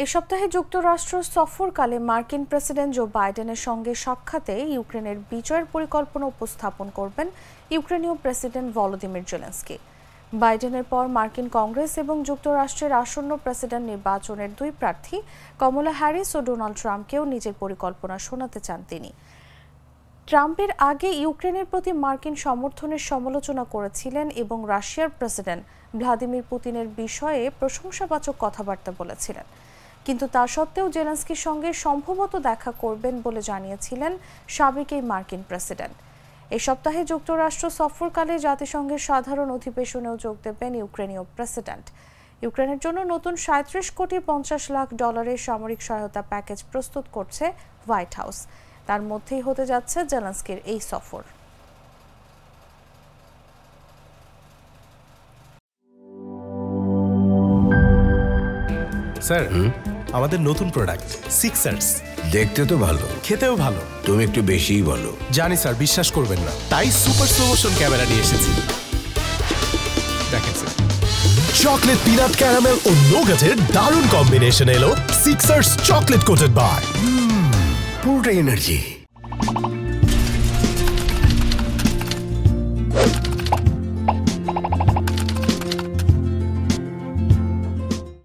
এ সপ্তাহে যুক্তরাষ্ট্র সফরকালে মার্কিন প্রেসিডেন্ট জো বাইডেনের সঙ্গে সাক্ষাতে ইউক্রেনের বিজয়ের পরিকল্পনা উপস্থাপন করবেন ইউক্রেনীয় প্রেসিডেন্ট ভলোদিমির জেলেনস্কি। বাইডেনের পর মার্কিন কংগ্রেস এবং যুক্তরাষ্ট্রের আসন্ন প্রেসিডেন্ট নির্বাচনের দুই প্রার্থী কমলা হ্যারিস ও ডোনাল্ড ট্রাম্পকেও নিজের পরিকল্পনা শোনাতে চান তিনি। ট্রাম্পের আগে ইউক্রেনের প্রতি মার্কিন সমর্থনের সমালোচনা করেছিলেন এবং রাশিয়ার প্রেসিডেন্ট ভ্লাদিমির পুতিনের বিষয়ে প্রশংসাবাচক কথাবার্তা বলেছিলেন, কিন্তু তা সত্ত্বেও জেলেনস্কির সঙ্গে সম্ভবত দেখা করবেন বলে জানিয়েছিলেন সাবেক এই মার্কিন প্রেসিডেন্ট। এই সপ্তাহে যুক্তরাষ্ট্র সফরকালে জাতিসংঘের সাধারণ অধিবেশনেও যোগ দেবেন ইউক্রেনীয় প্রেসিডেন্ট। ইউক্রেনের জন্য নতুন 37 কোটি 50 লাখ ডলারের সামরিক সহায়তা প্যাকেজ প্রস্তুত করছে হোয়াইট হাউস। তার মধ্যেই হতে যাচ্ছে জেলেনস্কির এই সফর। স্যার, আমাদের নতুন প্রোডাক্ট সিক্সার্স দেখতে তো ভালো, খেতেও ভালো। তুমি একটু বেশিই বলো। জানি স্যার, বিশ্বাস করবেন না, তাই সুপার স্লো মোশন ক্যামেরা নিয়ে এসেছি। দেখেন স্যার, চকলেট পিনাট ক্যারামেল ও নোগাটের দারুণ কম্বিনেশন এলো সিক্সার্স চকলেট কোটেড বার। পুরোটা এনার্জি।